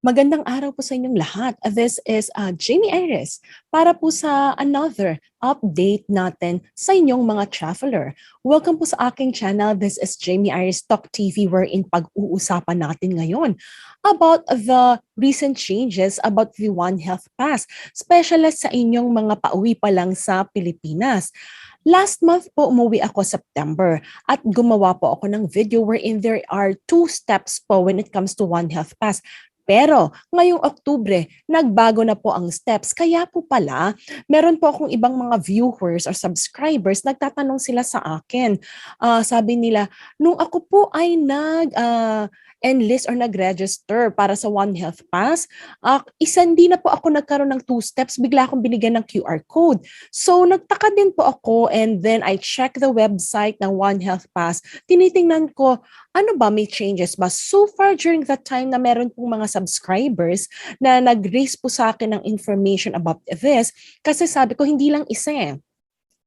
Magandang araw po sa inyong lahat. This is Jamey Iris para po sa another update natin sa inyong mga traveler. Welcome po sa aking channel. This is Jamey Iris Talk TV wherein pag-uusapan natin ngayon about the recent changes about the One HealthPass, especially sa inyong mga pauwi pa lang sa Pilipinas. Last month po, umuwi ako September at gumawa po ako ng video wherein there are 2 steps po when it comes to One HealthPass. Pero ngayong Oktubre, nagbago na po ang steps. Kaya po pala, meron po akong ibang mga viewers or subscribers, nagtatanong sila sa akin. Sabi nila, nung ako po ay enlist or nag-register para sa One HealthPass, hindi na po ako nagkaroon ng 2 steps, bigla akong binigyan ng QR code. So nagtaka din po ako and then I check the website ng One HealthPass. Tinitingnan ko, ano ba, may changes ba? So far during that time na meron pong mga subscribers na nag-raise po sa akin ng information about this, kasi sabi ko hindi lang isa eh.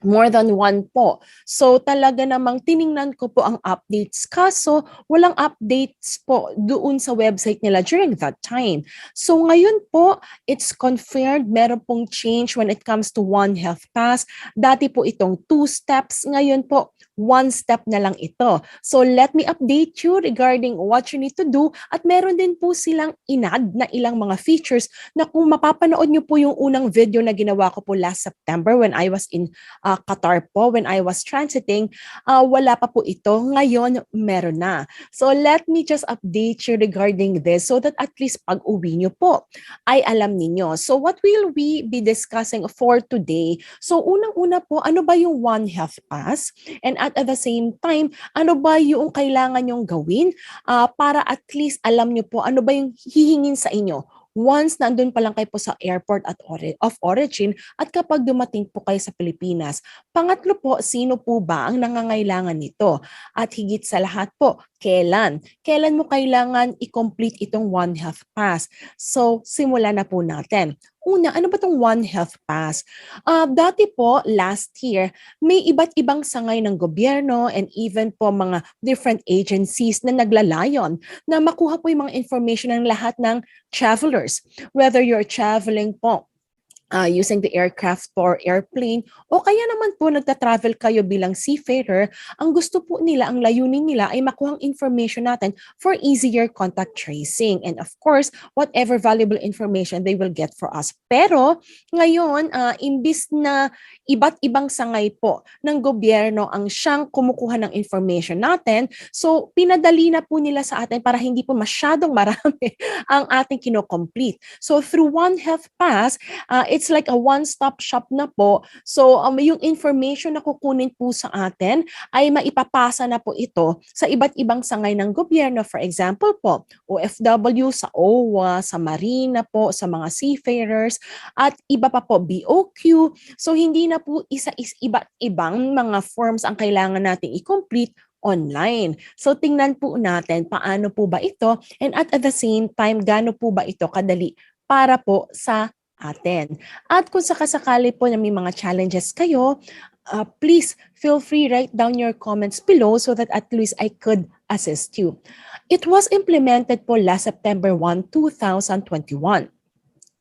More than one po. So talaga namang tiningnan ko po ang updates. Kaso walang updates po doon sa website nila during that time. So ngayon po, it's confirmed meron pong change when it comes to One HealthPass. Dati po itong 2 steps. Ngayon po, 1 step na lang ito. So let me update you regarding what you need to do. At meron din po silang inad na ilang mga features na kung mapapanood nyo po yung unang video na ginawa ko po last September when I was in Qatar po, when I was transiting, wala pa po ito. Ngayon, meron na. So let me just update you regarding this so that at least pag uwi nyo po ay alam ninyo. So what will we be discussing for today? So unang-una po, ano ba yung One HealthPass? And at the same time, ano ba yung kailangan nyong gawin para at least alam nyo po ano ba yung hihingin sa inyo once nandun pa lang kayo po sa airport of origin at kapag dumating po kayo sa Pilipinas. Pangatlo po, sino po ba ang nangangailangan nito? At higit sa lahat po, kailan? Kailan mo kailangan i-complete itong One HealthPass? So, simulan na po natin. Una, ano ba itong One HealthPass? Dati po, last year, may iba't ibang sangay ng gobyerno and even po mga different agencies na naglalayon na makuha po yung mga information ng lahat ng travelers. Whether you're traveling po using the aircraft or airplane, o kaya naman po nagta-travel kayo bilang seafarer, ang gusto po nila, ang layunin nila ay makuha ang information natin for easier contact tracing. And of course, whatever valuable information they will get for us. Pero ngayon, imbis na iba't ibang sangay po ng gobyerno ang siyang kumukuha ng information natin, so pinadali na po nila sa atin para hindi po masyadong marami ang ating kino-complete. So through One HealthPass, it's like a one-stop shop na po. So yung information na kukunin po sa atin ay maipapasa na po ito sa iba't ibang sangay ng gobyerno. For example po, OFW, sa OWA, sa Marina po, sa mga seafarers, at iba pa po, BOQ. So hindi na po iba't ibang mga forms ang kailangan nating i-complete online. So tingnan po natin paano po ba ito and at the same time, gaano po ba ito kadali para po sa atin. At kung sakasakali po na may mga challenges kayo, please feel free write down your comments below so that at least I could assist you. It was implemented po last September 1, 2021.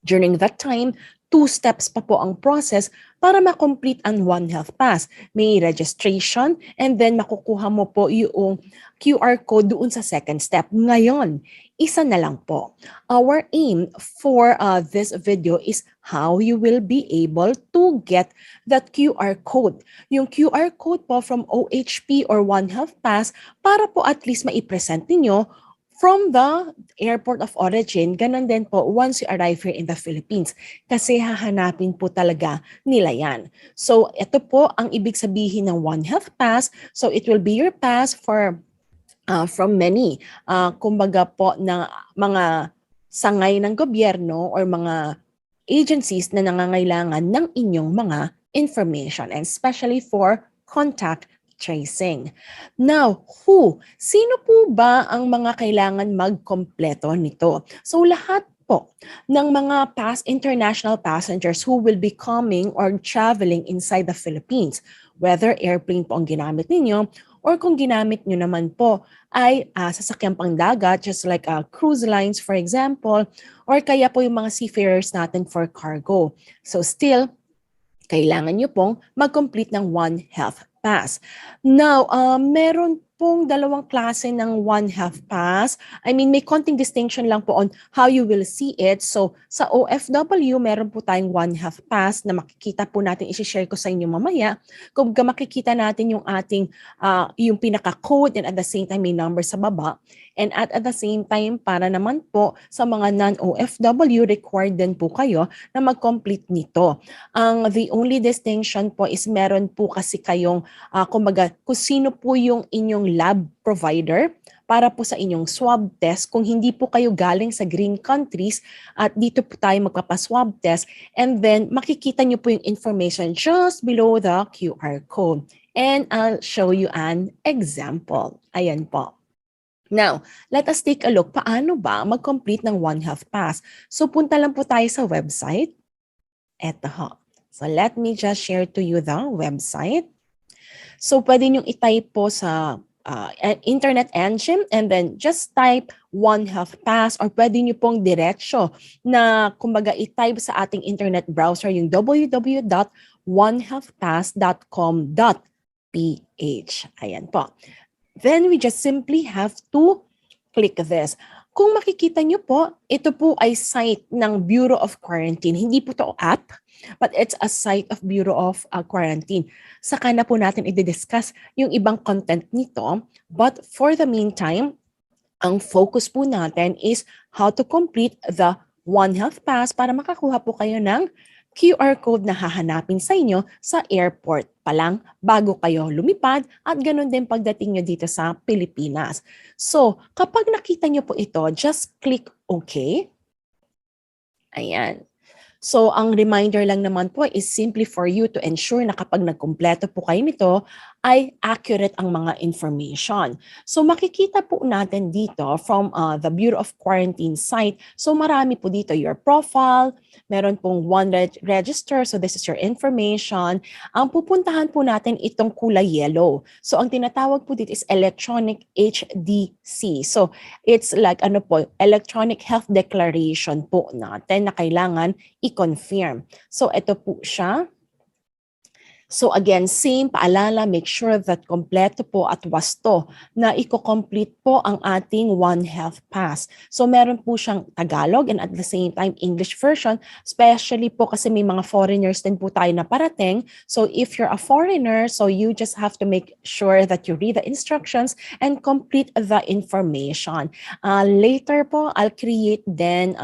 During that time, 2 steps pa po ang process para ma-complete ang One HealthPass. May registration and then makukuha mo po yung QR code doon sa second step. Ngayon, isa na lang po. Our aim for this video is how you will be able to get that QR code. Yung QR code po from OHP or One HealthPass para po at least maipresent ninyo from the airport of origin, ganun din po once you arrive here in the Philippines. Kasi hahanapin po talaga nila yan. So ito po ang ibig sabihin ng One HealthPass. So it will be your pass for from many, kumbaga po na mga sangay ng gobyerno or mga agencies na nangangailangan ng inyong mga information and especially for contact tracing. Now, sino po ba ang mga kailangan magkompleto nito? So lahat po ng mga international passengers who will be coming or traveling inside the Philippines, whether airplane po ang ginamit ninyo Or kung ginamit nyo naman po ay sasakyang pangdagat, just like cruise lines for example, or kaya po yung mga seafarers natin for cargo. So still, kailangan nyo pong mag-complete ng One HealthPass. Now, meron pong dalawang klase ng One HealthPass. I mean, may konting distinction lang po on how you will see it. So, sa OFW, meron po tayong One HealthPass na makikita po natin, isi-share ko sa inyo mamaya. Kung makikita natin yung ating, yung pinaka-code and at the same time may number sa baba. And at the same time, para naman po sa mga non-OFW, required din po kayo na mag-complete nito. The only distinction po is meron po kasi kayong, kumbaga, kung sino po yung inyong lab provider para po sa inyong swab test. Kung hindi po kayo galing sa green countries at dito po tayo magpapa-swab test, and then makikita nyo po yung information just below the QR code. And I'll show you an example. Ayan po. Now, let us take a look. Paano ba mag-complete ng One HealthPass? So, punta lang po tayo sa website. Eto ho. So, let me just share to you the website. So, pwede nyo i-type po sa internet engine and then just type One HealthPass, or pwede nyo pong diretsyo na kumbaga i-type sa ating internet browser yung www.onehealthpass.com.ph. Ayan po. Then we just simply have to click this. Kung makikita nyo po, ito po ay site ng Bureau of Quarantine. Hindi po ito app, but it's a site of Bureau of Quarantine. Saka na po natin i-discuss yung ibang content nito. But for the meantime, ang focus po natin is how to complete the One HealthPass para makakuha po kayo ng QR code na hahanapin sa inyo sa airport pa lang bago kayo lumipad, at ganun din pagdating nyo dito sa Pilipinas. So, kapag nakita nyo po ito, just click OK. Ayan. So, ang reminder lang naman po is simply for you to ensure na kapag nagkumpleto po kayo nito, ay accurate ang mga information. So, makikita po natin dito from the Bureau of Quarantine site. So, marami po dito your profile, meron pong one register. So, this is your information. Ang pupuntahan po natin itong kulay yellow. So, ang tinatawag po dito is electronic HDC. So, it's like ano po, electronic health declaration po natin na kailangan i-confirm. So, ito po siya. So again, same paalala, make sure that kompleto po at wasto na i-complete po ang ating One HealthPass. So meron po siyang Tagalog and at the same time English version, especially po kasi may mga foreigners din po tayo na parating. So if you're a foreigner, so you just have to make sure that you read the instructions and complete the information. Later po, I'll create then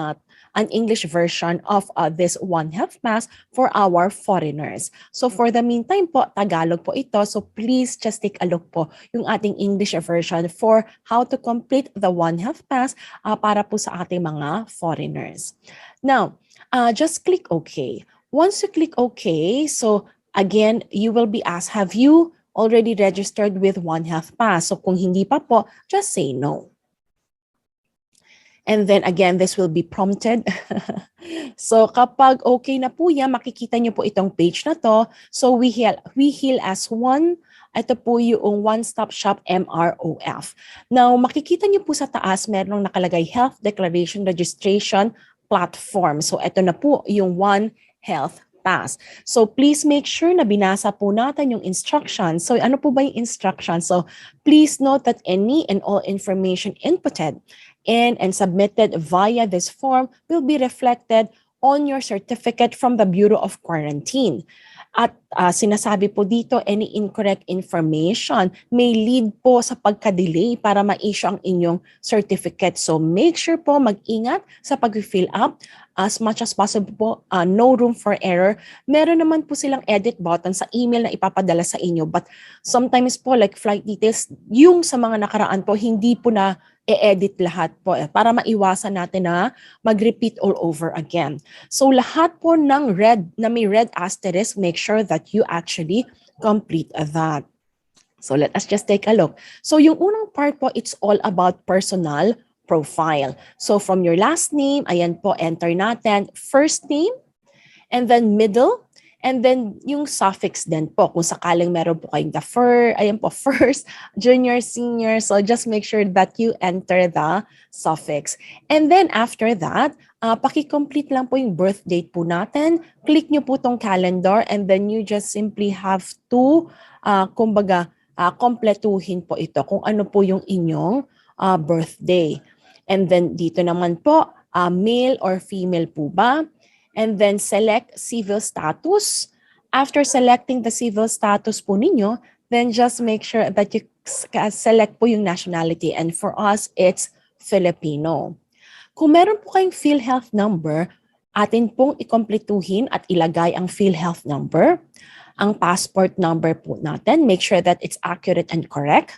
an English version of this One HealthPass for our foreigners. So for the meantime po, Tagalog po ito. So please just take a look po yung ating English version for how to complete the One HealthPass para po sa ating mga foreigners. Now, just click OK. Once you click OK, so again, you will be asked, have you already registered with One HealthPass? So kung hindi pa po, just say no. And then again, this will be prompted. So kapag okay na po yan, makikita nyo po itong page na to. So we heal as one. Ito po yung one-stop shop MROF. Now makikita nyo po sa taas, merong nakalagay Health Declaration Registration Platform. So ito na po yung One HealthPass. So please make sure na binasa po natin yung instructions. So ano po ba yung instructions? So please note that any and all information inputted and submitted via this form will be reflected on your certificate from the Bureau of Quarantine. At sinasabi po dito, any incorrect information may lead po sa pagka-delay para ma-issue ang inyong certificate. So make sure po mag-ingat sa pag-fill up as much as possible po, no room for error. Meron naman po silang edit button sa email na ipapadala sa inyo. But sometimes po like flight details, yung sa mga nakaraan po, hindi po na i-edit lahat po para maiwasan natin na mag-repeat all over again. So lahat po ng red na may red asterisk, make sure that you actually complete that. So let us just take a look. So yung unang part po, it's all about personal profile. So from your last name, ayan po, enter natin first name, and then middle, And then yung suffix din po, kung sakaling meron po kayong the ayan po, first, junior, senior. So just make sure that you enter the suffix. And then after that, paki-complete lang po yung birth date po natin. Click nyo po tong calendar and then you just simply have to, kompletuhin po ito kung ano po yung inyong birthday. And then dito naman po, male or female po ba? And then select civil status. After selecting the civil status po ninyo, then just make sure that you select po yung nationality. And for us, it's Filipino. Kung meron po kayong PhilHealth number, atin pong ikompletuhin at ilagay ang PhilHealth number. Ang passport number po natin, make sure that it's accurate and correct.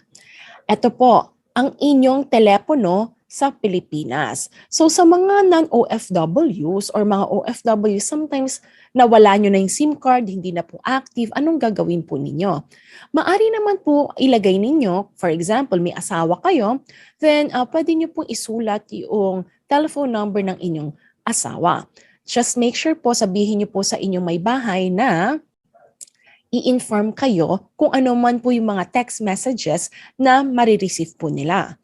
Ito po, ang inyong telepono sa Pilipinas. So sa mga non-OFWs or mga OFWs, sometimes nawala nyo na yung SIM card, hindi na po active, anong gagawin po ninyo? Maari naman po ilagay ninyo, for example, may asawa kayo, then pwede nyo po isulat yung telephone number ng inyong asawa. Just make sure po, sabihin nyo po sa inyong may bahay na i-inform kayo kung ano man po yung mga text messages na marireceive po nila.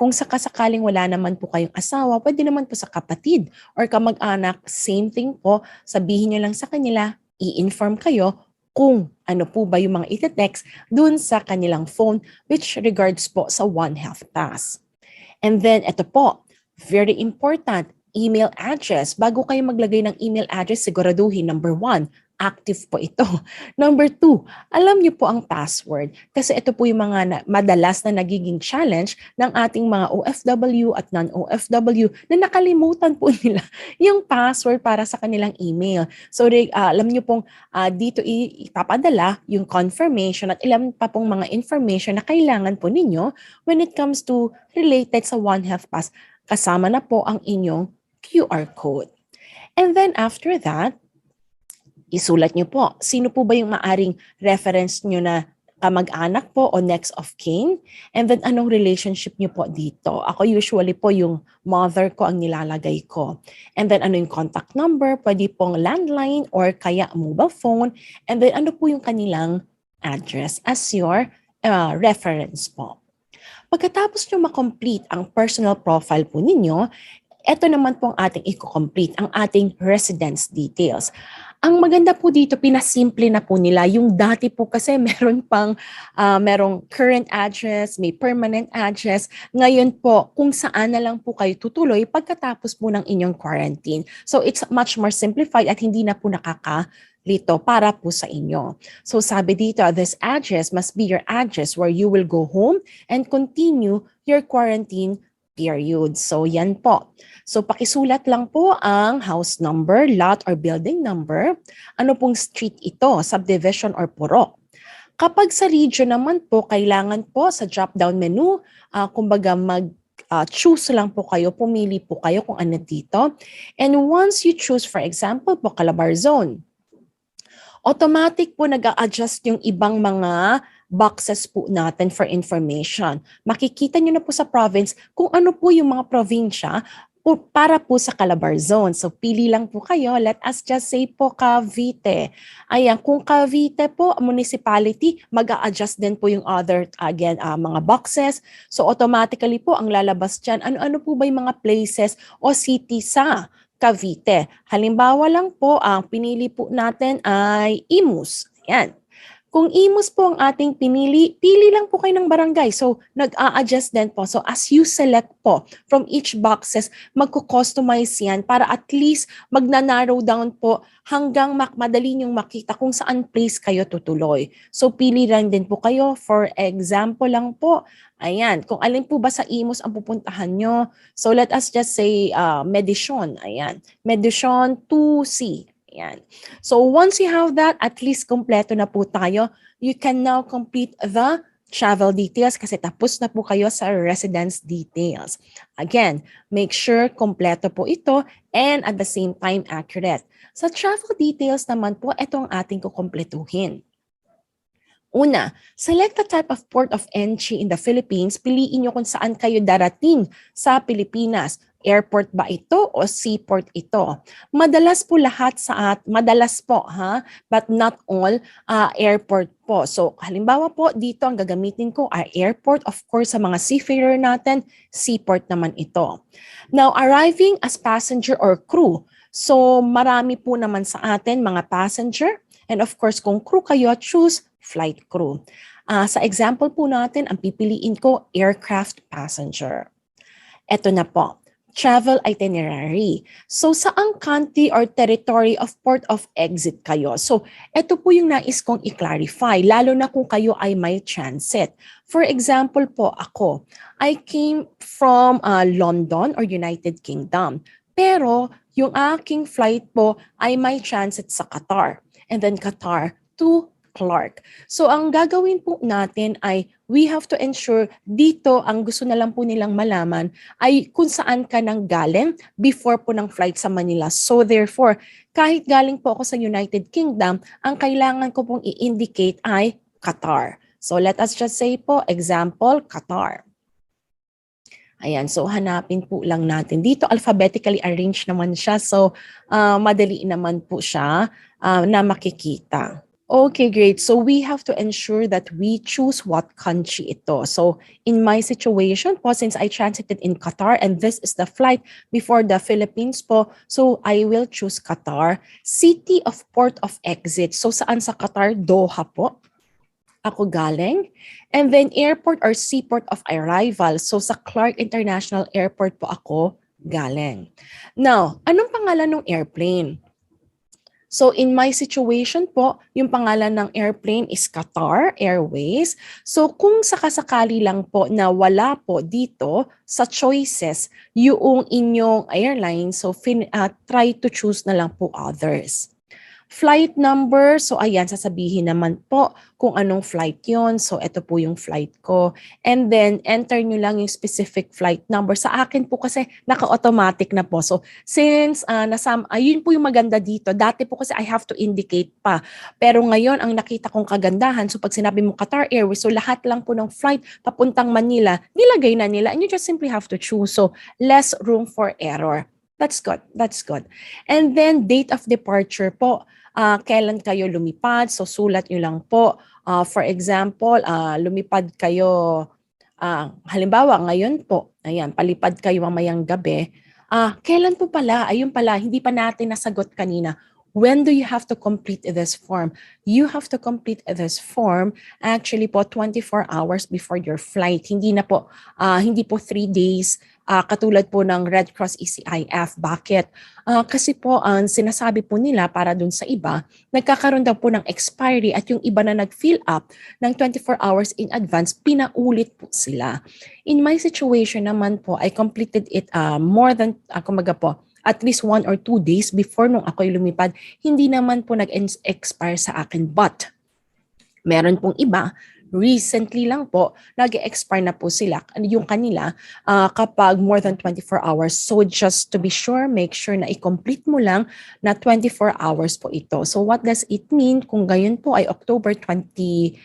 Kung sakasakaling wala naman po kayong asawa, pwede naman po sa kapatid or kamag-anak, same thing po, sabihin nyo lang sa kanila, i-inform kayo kung ano po ba yung mga itetext dun sa kanilang phone, which regards po sa One HealthPass. And then ito po, very important, email address. Bago kayo maglagay ng email address, siguraduhin, number 1, active po ito. Number 2, alam niyo po ang password. Kasi ito po yung mga madalas na nagiging challenge ng ating mga OFW at non-OFW na nakalimutan po nila yung password para sa kanilang email. So alam niyo pong dito ipapadala yung confirmation at ilan pa pong mga information na kailangan po ninyo when it comes to related sa One HealthPass. Kasama na po ang inyong QR code. And then after that, isulat nyo po, sino po ba yung maaring reference nyo na kamag-anak po o next of kin? And then anong relationship nyo po dito? Ako usually po yung mother ko ang nilalagay ko. And then ano yung contact number? Pwede pong landline or kaya mobile phone. And then ano po yung kanilang address as your reference po. Pagkatapos nyo makomplete ang personal profile po ninyo, ito naman po ang ating i-complete, ang ating residence details. Ang maganda po dito, pinasimple na po nila. Yung dati po kasi meron pang, merong current address, may permanent address. Ngayon po, kung saan na lang po kayo tutuloy pagkatapos po ng inyong quarantine. So it's much more simplified at hindi na po nakakalito para po sa inyo. So sabi dito, this address must be your address where you will go home and continue your quarantine period. So yan po. So pakisulat lang po ang house number, lot or building number. Ano pong street ito, subdivision or purok. Kapag sa region naman po, kailangan po sa drop-down menu, kumbaga choose lang po kayo, pumili po kayo kung ano dito. And once you choose, for example po, Calabar Zone, automatic po nag-a-adjust yung ibang mga boxes po natin for information. Makikita nyo na po sa province kung ano po yung mga probinsya para po sa Calabar Zone. So pili lang po kayo. Let us just say po Cavite. Ayan, kung Cavite po, municipality, mag-a-adjust din po yung other, again, mga boxes. So automatically po, ang lalabas dyan, ano-ano po ba yung mga places o city sa Cavite. Halimbawa lang po, ang pinili po natin ay Imus. Ayan. Kung Imus po ang ating pinili, pili lang po kayo ng barangay. So, nag-a-adjust din po. So, as you select po from each boxes, magko-customize yan para at least magna-narrow down po hanggang madali niyong makita kung saan place kayo tutuloy. So, pili lang din po kayo. For example lang po, ayan, kung alin po ba sa Imus ang pupuntahan nyo. So, let us just say Medisyon. Ayan, Medisyon 2C. Ayan. So once you have that, at least kompleto na po tayo. You can now complete the travel details kasi tapos na po kayo sa residence details. Again, make sure kompleto po ito and at the same time accurate. Sa travel details naman po, ito ang ating kukumpletuhin. Una, select the type of port of entry in the Philippines. Piliin nyo kung saan kayo darating sa Pilipinas. Airport ba ito o seaport ito? Madalas po madalas po but not all airport po. So halimbawa po dito ang gagamitin ko ay airport. Of course sa mga seafarer natin, seaport naman ito. Now arriving as passenger or crew. So marami po naman sa atin mga passenger. And of course kung crew kayo, choose flight crew. Sa example po natin, ang pipiliin ko aircraft passenger. Ito na po. Travel itinerary. So, saang country or territory of port of exit kayo? So, ito po yung nais kong i-clarify, lalo na kung kayo ay may transit. For example po, ako, I came from London or United Kingdom. Pero, yung aking flight po ay may transit sa Qatar. And then Qatar to Clark. So ang gagawin po natin ay we have to ensure dito ang gusto na lang po nilang malaman ay kung saan ka nang galing before po ng flight sa Manila. So therefore, kahit galing po ako sa United Kingdom, ang kailangan ko pong i-indicate ay Qatar. So let us just say po, example, Qatar. Ayan, so hanapin po lang natin. Dito alphabetically arranged naman siya. So madali naman po siya na makikita. Okay, great. So we have to ensure that we choose what country ito. So in my situation po, since I transited in Qatar and this is the flight before the Philippines po, so I will choose Qatar. City of port of exit. So saan sa Qatar? Doha po. Ako galing. And then airport or seaport of arrival. So sa Clark International Airport po ako galing. Now, anong pangalan ng airplane? So in my situation po, yung pangalan ng airplane is Qatar Airways. So kung sakasakali lang po na wala po dito sa choices yung inyong airline, so try to choose na lang po others. Flight number, so ayan, sasabihin naman po kung anong flight yon. So ito po yung flight ko. And then enter nyo lang yung specific flight number. Sa akin po kasi naka-automatic na po. So since yun po yung maganda dito. Dati po kasi I have to indicate pa. Pero ngayon ang nakita kong kagandahan, so pag sinabi mo Qatar Airways, so lahat lang po ng flight papuntang Manila, nilagay na nila. And you just simply have to choose. So less room for error. That's good. That's good. And then date of departure po. Kailan kayo lumipad? So sulat nyo lang po. For example, lumipad kayo, halimbawa ngayon po, ayan, palipad kayo mamayang gabi. Kailan po pala? Ayun pala, hindi pa natin nasagot kanina. When do you have to complete this form? You have to complete this form actually po 24 hours before your flight. Hindi po 3 days katulad po ng Red Cross e-CIF. Bakit? Kasi po ang sinasabi po nila para dun sa iba, nagkakaroon daw po ng expiry at yung iba na nag-fill up ng 24 hours in advance, pinaulit po sila. In my situation naman po, I completed it more than, at least 1 or 2 days before nung ako'y lumipad, hindi naman po nag-expire sa akin. But, meron pong iba, recently lang po, nag-expire na po sila, yung kanila, kapag more than 24 hours. So, just to be sure, make sure na i-complete mo lang na 24 hours po ito. So, what does it mean? Kung gayon po ay October 24,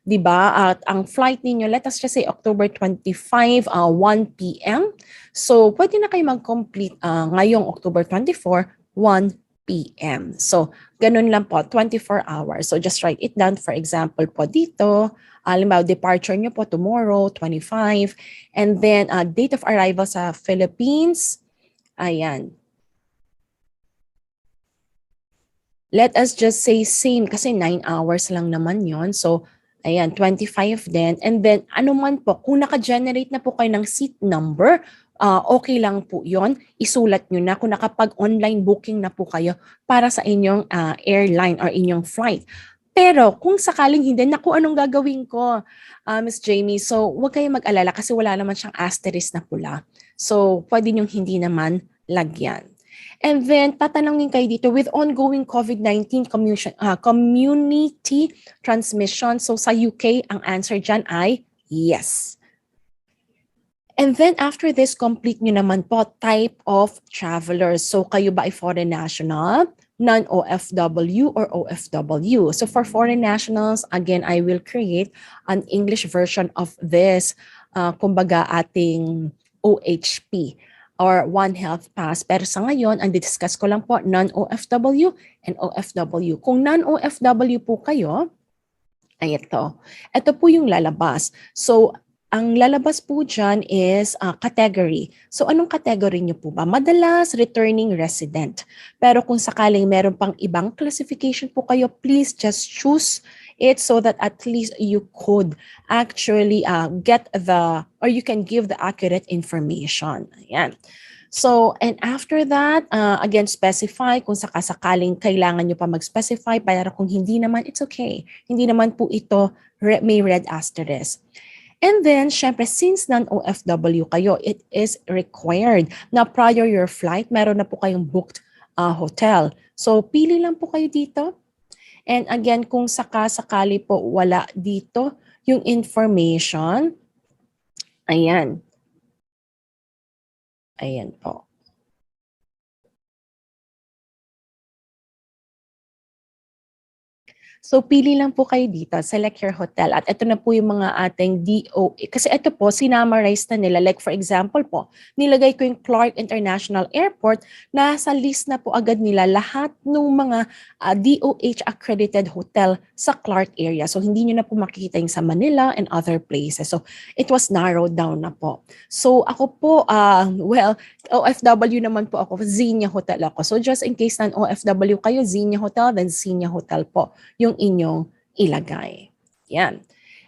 di ba? At ang flight ninyo, let us just say October 25, 1 p.m. So, pwede na kayo mag-complete ngayong October 24, 1 p.m. So, ganun lang po, 24 hours. So, just write it down. For example po dito, halimbawa, departure nyo po tomorrow, 25. And then, date of arrival sa Philippines, ayan. Let us just say same kasi 9 hours lang naman yon. So, ayan, 25 din. And then, ano man po, kung naka-generate na po kayo ng seat number, okay lang po yon. Isulat nyo na kung nakapag-online booking na po kayo para sa inyong airline or inyong flight. Pero kung sakaling hindi, naku, anong gagawin ko, Ms. Jamey? So, huwag kayong mag-alala kasi wala naman siyang asterisk na pula. So, pwede nyong hindi naman lagyan. And then, tatanungin kayo dito, with ongoing COVID-19 community transmission, so sa UK, ang answer dyan ay yes. And then, after this, complete nyo naman po type of travelers. So, kayo ba ay foreign national, non-OFW or OFW. So for foreign nationals, again, I will create an English version of this, kumbaga ating OHP or One HealthPass. Pero sa ngayon, ang discuss ko lang po, non-OFW and OFW. Kung non-OFW po kayo, ay ito. Ito po yung lalabas. So, ang lalabas po dyan is category. So, anong category nyo po ba? Madalas, returning resident. Pero kung sakaling meron pang ibang classification po kayo, please just choose it so that at least you could actually get the, or you can give the accurate information. Ayan. So, and after that, again, specify kung sakasakaling kailangan nyo pa mag-specify, pero kung hindi naman, it's okay. Hindi naman po ito may red asterisk. And then, syempre, since non-OFW kayo, it is required na prior your flight, meron na po kayong booked hotel. So, pili lang po kayo dito. And again, kung sakasakali po wala dito yung information, ayan. Ayan po. So, pili lang po kayo dito. Select your hotel. At ito na po yung mga ating DOA. Kasi ito po, sinamarize na nila. Like for example po, nilagay ko yung Clark International Airport. Nasa list na po agad nila lahat ng mga DOH accredited hotel sa Clark area. So, hindi nyo na po makikita yung sa Manila and other places. So, it was narrowed down na po. So, ako po, well, OFW naman po ako. Xenia Hotel ako. So, just in case non-OFW kayo, Xenia Hotel, then Xenia Hotel po yung inyong ilagay. Yan.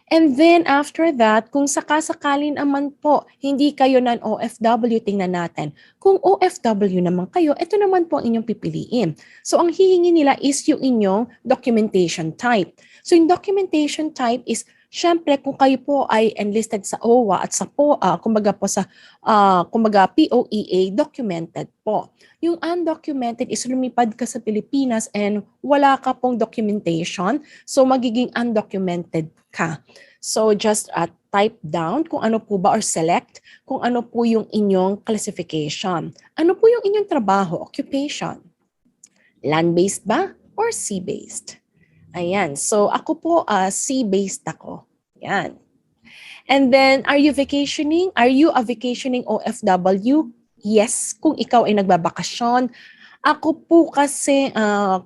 And then after that, kung sakasakali naman po, hindi kayo ng OFW, tingnan natin. Kung OFW naman kayo, ito naman po ang inyong pipiliin. So ang hihingi nila is yung inyong documentation type. So yung documentation type is, syempre kung kayo po ay enlisted sa OWA at sa kumbaga po sa POEA, documented po. Yung undocumented is lumipad ka sa Pilipinas and wala ka pong documentation, so magiging undocumented ka. So just type down kung ano po ba or select kung ano po yung inyong classification. Ano po yung inyong trabaho, occupation? Land-based ba or sea-based? Ayan. So ako po sea-based ako. Yan. And then, are you vacationing? Are you a vacationing OFW? Yes, kung ikaw ay nagbabakasyon. Ako po kasi,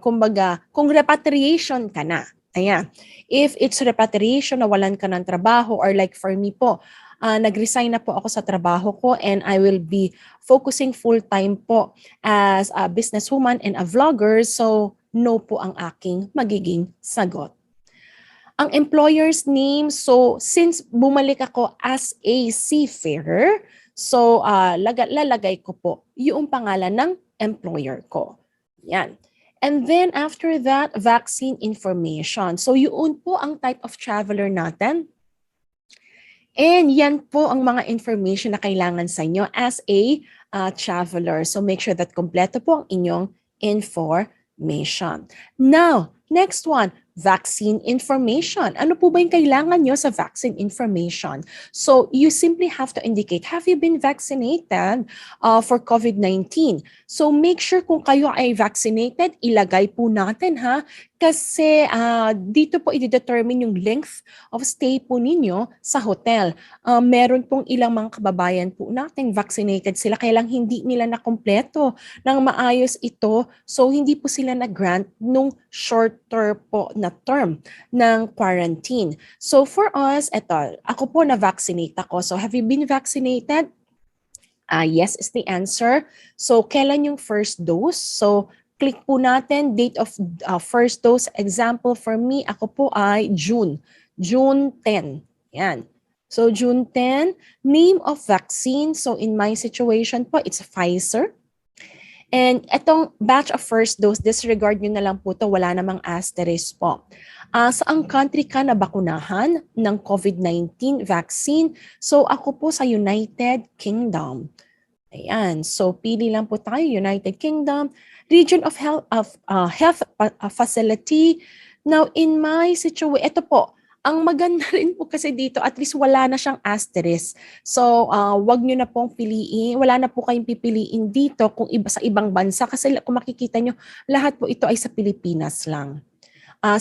kumbaga, kung repatriation ka na, ayan. If it's repatriation, nawalan ka ng trabaho, or like for me po, nag-resign na po ako sa trabaho ko and I will be focusing full-time po as a businesswoman and a vlogger. So, no po ang aking magiging sagot. Ang employer's name, so since bumalik ako as a seafarer, so lalagay ko po yung pangalan ng employer ko. Yan. And then after that, vaccine information. So yun po ang type of traveler natin. And yan po ang mga information na kailangan sa inyo as a traveler. So make sure that kompleto po ang inyong information. Now, next one, vaccine information. Ano po ba yung kailangan nyo sa vaccine information? So, you simply have to indicate, have you been vaccinated for COVID-19? So, make sure kung kayo ay vaccinated, ilagay po natin ha. Kasi dito po i-determine yung length of stay po ninyo sa hotel. Meron pong ilang mga kababayan po natin vaccinated sila, kaya lang hindi nila nakompleto ng maayos ito. So, hindi po sila nag-grant nung shorter po na term ng quarantine. So, for us, eto, ako po na-vaccinate ako. So, have you been vaccinated? Yes is the answer. So, kailan yung first dose? So, click po natin, date of first dose. Example for me, ako po ay June 10. Yan. So, June 10, name of vaccine. So, in my situation po, it's Pfizer. And itong batch of first dose, disregard nyo na lang po to, wala namang asterisk po. Saang country ka na bakunahan ng COVID-19 vaccine? So, ako po sa United Kingdom. Ayan. So, pili lang po tayo, United Kingdom. Region of health facility. Now, in my situation, ito po, Ang maganda rin po kasi dito, at least wala na siyang asterisk. So, wag nyo na pong piliin, wala na po kayong pipiliin dito kung iba sa ibang bansa. Kasi kung makikita nyo, lahat po ito ay sa Pilipinas lang.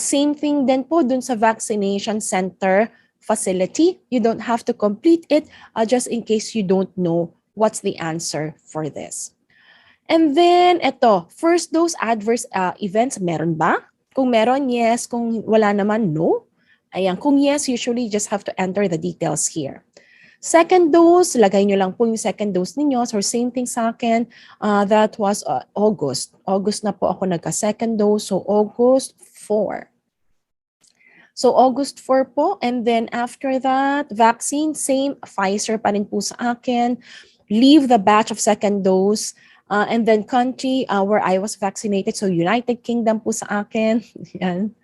Same thing din po dun sa vaccination center facility. You don't have to complete it just in case you don't know what's the answer for this. And then, ito, first dose adverse events, meron ba? Kung meron, yes. Kung wala naman, no. Ayan, kung yes, usually just have to enter the details here. Second dose, lagay nyo lang po yung second dose ninyo. So same thing sa akin, that was August. August na po ako nagka-second dose, so August 4. So August 4 po, and then after that, vaccine, same, Pfizer pa rin po sa akin. Leave the batch of second dose, and then country where I was vaccinated, so United Kingdom po sa akin. Yan.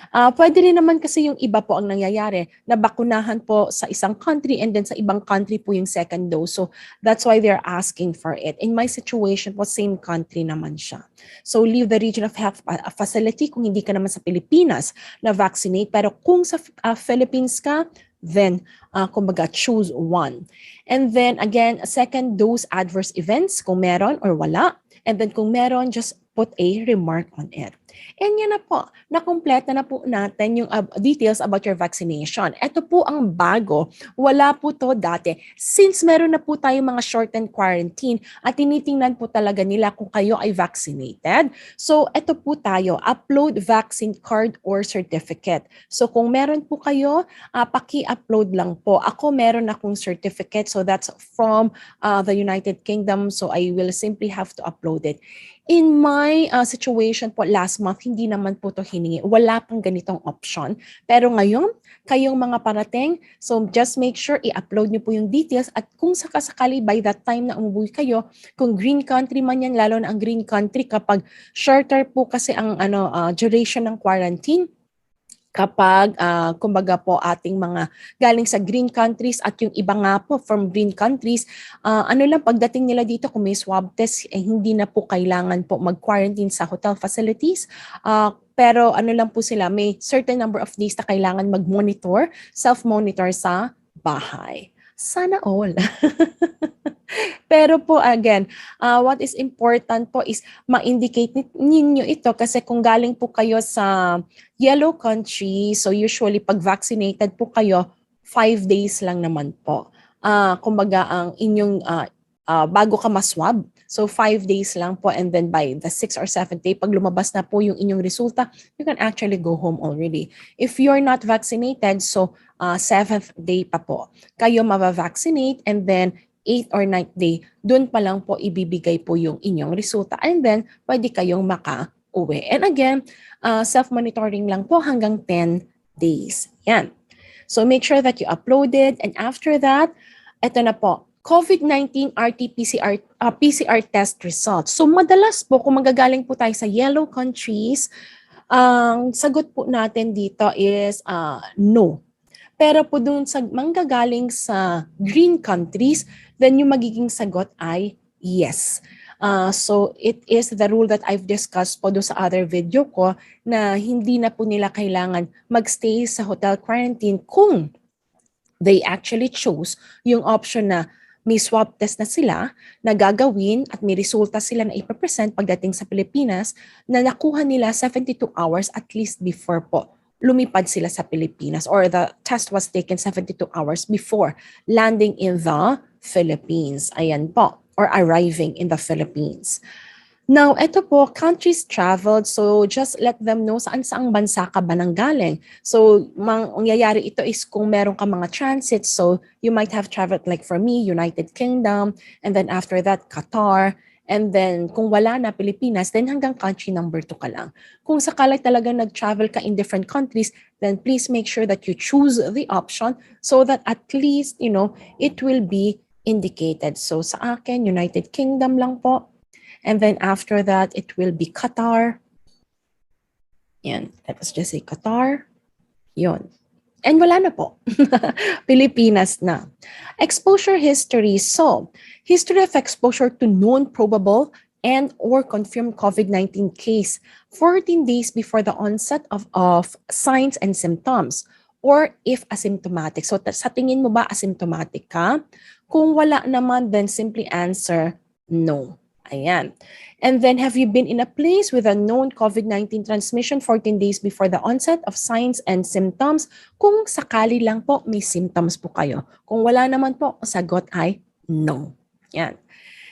Pwede rin naman kasi yung iba po ang nangyayari, na bakunahan po sa isang country and then sa ibang country po yung second dose. So that's why they're asking for it. In my situation po, same country naman siya. So leave the region of health facility kung hindi ka naman sa Pilipinas na vaccinate. Pero kung sa Philippines ka, then kumbaga choose one. And then again, second dose adverse events kung meron or wala. And then kung meron, just put a remark on it. And yan na po, nakompleta na po natin yung details about your vaccination. Ito po ang bago, wala po to dati. Since meron na po tayong mga shortened quarantine at tinitingnan po talaga nila kung kayo ay vaccinated. So ito po tayo, upload vaccine card or certificate. So kung meron po kayo, paki-upload lang po. Ako meron akong certificate, so that's from the United Kingdom. So I will simply have to upload it. In my situation po last month, hindi naman po to hiningi. Wala pang ganitong option. Pero ngayon, kayong mga parating, so just make sure i-upload nyo po yung details at kung sakasakali by that time na umuwi kayo, kung green country man yan, lalo na ang green country kapag shorter po kasi ang duration ng quarantine, kapag kumbaga po ating mga galing sa green countries at yung iba nga po from green countries, pagdating nila dito kung may swab test, hindi na po kailangan po mag-quarantine sa hotel facilities. Pero lang po sila, may certain number of days na kailangan mag-monitor, self-monitor sa bahay. Sana all. Pero po again, what is important po is ma-indicate ninyo ito kasi kung galing po kayo sa yellow country, so usually pag vaccinated po kayo, 5 days lang naman po. Kumbaga ang inyong bago ka maswab, so 5 days lang po, and then by the 6th or 7th day, pag lumabas na po yung inyong resulta, you can actually go home already. If you're not vaccinated, so 7th day pa po, kayo mava-vaccinate, and then 8th or 9th day, doon pa lang po ibibigay po yung inyong resulta, and then pwede kayong maka-uwi. And again, self-monitoring lang po hanggang 10 days. Yan. So make sure that you upload it, and after that, eto na po, COVID-19 RT-PCR test results. So madalas po, kung magagaling po tayo sa yellow countries, ang sagot po natin dito is no. Pero po dun sa manggagaling sa green countries, then yung magiging sagot ay yes. So it is the rule that I've discussed po doon sa other video ko na hindi na po nila kailangan magstay sa hotel quarantine kung they actually chose yung option na may swab test na sila na gagawin at may resulta sila na ipapresent pagdating sa Pilipinas na nakuha nila 72 hours at least before po lumipad sila sa Pilipinas, or the test was taken 72 hours before landing in the Philippines. Ayan po, or arriving in the Philippines. Now, ito po, countries traveled, so just let them know saan-saang bansa ka ba nanggaling. So, mangyayari ito is kung meron ka mga transit, so you might have traveled, like for me, United Kingdom, and then after that, Qatar, and then kung wala na Pilipinas, then hanggang country number 2 ka lang. Kung sakali talaga nag-travel ka in different countries, then please make sure that you choose the option so that at least, it will be indicated. So sa akin, United Kingdom lang po. And then after that, it will be Qatar. Yan, let us just say Qatar. Yun. And wala na po. Pilipinas na. Exposure history. So, history of exposure to known probable and or confirmed COVID-19 case 14 days before the onset of signs and symptoms, or if asymptomatic. So sa tingin mo ba asymptomatic ka? Kung wala naman, then simply answer no. Ayan. And then, have you been in a place with a known COVID-19 transmission 14 days before the onset of signs and symptoms? Kung sakali lang po, may symptoms po kayo. Kung wala naman po, sagot ay no. Yan.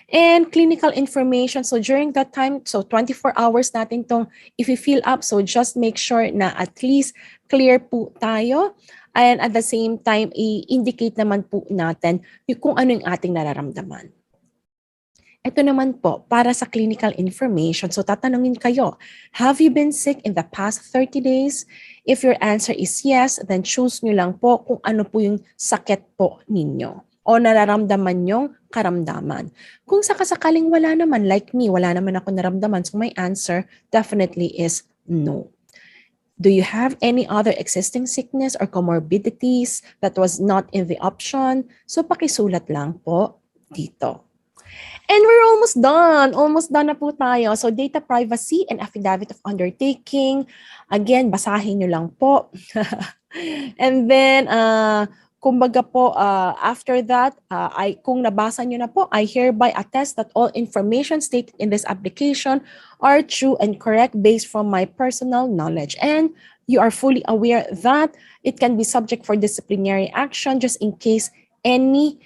And clinical information. So during that time, so 24 hours natin tong if you fill up. So just make sure na at least clear po tayo. And at the same time, i-indicate naman po natin kung ano yung ating nararamdaman. Ito naman po, para sa clinical information. So tatanungin kayo, have you been sick in the past 30 days? If your answer is yes, then choose nyo lang po kung ano po yung sakit po ninyo o nararamdaman nyong karamdaman. Kung sakasakaling wala naman, like me, wala naman ako naramdaman, so my answer definitely is no. Do you have any other existing sickness or comorbidities that was not in the option? So pakisulat lang po dito. And we're almost done. Almost done na po tayo. So data privacy and affidavit of undertaking. Again, basahin nyo lang po. And then, kumbaga po, after that, kung nabasa nyo na po, I hereby attest that all information stated in this application are true and correct based from my personal knowledge. And you are fully aware that it can be subject for disciplinary action just in case any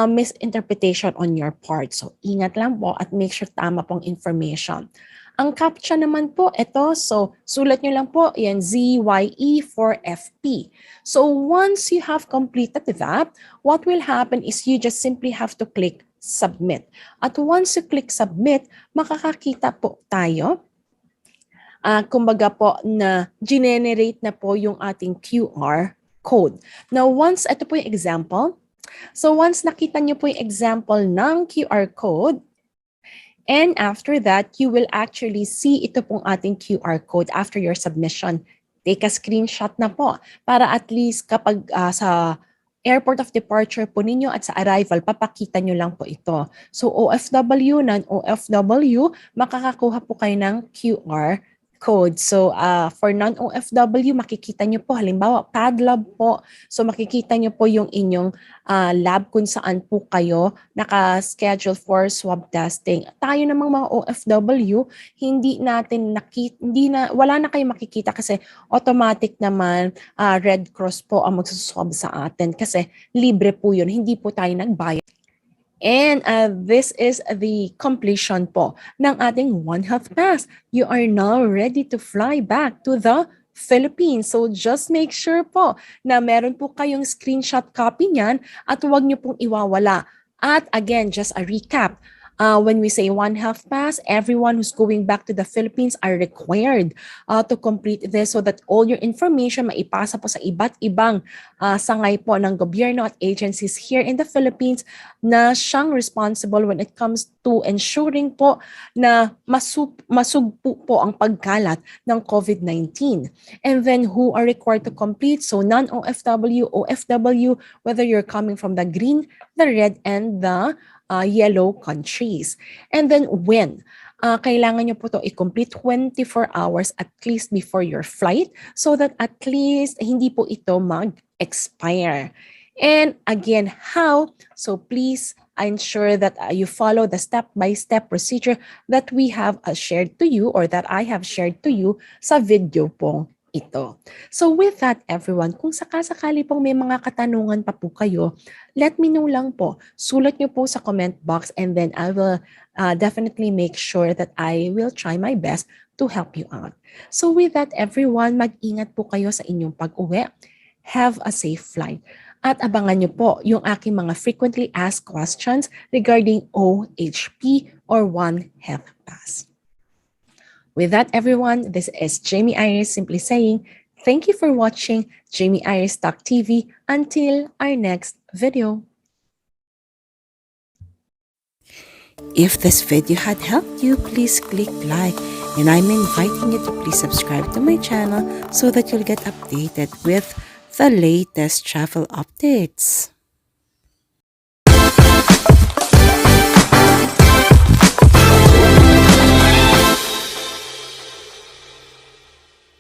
misinterpretation on your part. So, ingat lang po at make sure tama pong information. Ang CAPTCHA naman po, ito, so sulat nyo lang po, yan, ZYE4FP. So once you have completed that, what will happen is you just simply have to click submit. At once you click submit, makakakita po tayo, kumbaga po na generate na po yung ating QR code. Now once, ito po yung example. So once nakita nyo po yung example ng QR code, and after that, you will actually see ito pong ating QR code after your submission. Take a screenshot na po para at least kapag sa airport of departure po ninyo at sa arrival, papakita nyo lang po ito. So OFW, non-OFW, makakakuha po kayo ng QR code. So for non-OFW, makikita nyo po, halimbawa, PadLab po. So makikita nyo po yung inyong lab kung saan po kayo naka-schedule for swab testing. Tayo namang mga OFW, wala na kayo makikita kasi automatic naman Red Cross po ang magsuswab sa atin kasi libre po yun, hindi po tayo nagbayad. And this is the completion po ng ating One HealthPass. You are now ready to fly back to the Philippines. So just make sure po na meron po kayong screenshot copy niyan at huwag niyo pong iwawala. At again, just a recap. When we say One HealthPass, everyone who's going back to the Philippines are required to complete this so that all your information maipasa po sa iba't ibang sangay po ng gobyerno at agencies here in the Philippines na siyang responsible when it comes to ensuring po na masugpo po ang pagkalat ng COVID-19. And then who are required to complete? So non-OFW, OFW, whether you're coming from the green, the red, and the yellow countries. And then when? Kailangan nyo po ito i-complete 24 hours at least before your flight so that at least hindi po ito mag-expire. And again, how? So please ensure that you follow the step-by-step procedure that we have shared to you or that I have shared to you sa video po ito. So with that, everyone, kung sakasakali pong may mga katanungan pa po kayo, let me know lang po. Sulat nyo po sa comment box and then I will definitely make sure that I will try my best to help you out. So with that, everyone, mag-ingat po kayo sa inyong pag-uwi. Have a safe flight. At abangan nyo po yung aking mga frequently asked questions regarding OHP or One HealthPass. With that, everyone, this is Jamey Iris simply saying thank you for watching Jamey Iris TV. Until our next video. If this video had helped you, please click like, and I'm inviting you to please subscribe to my channel so that you'll get updated with the latest travel updates.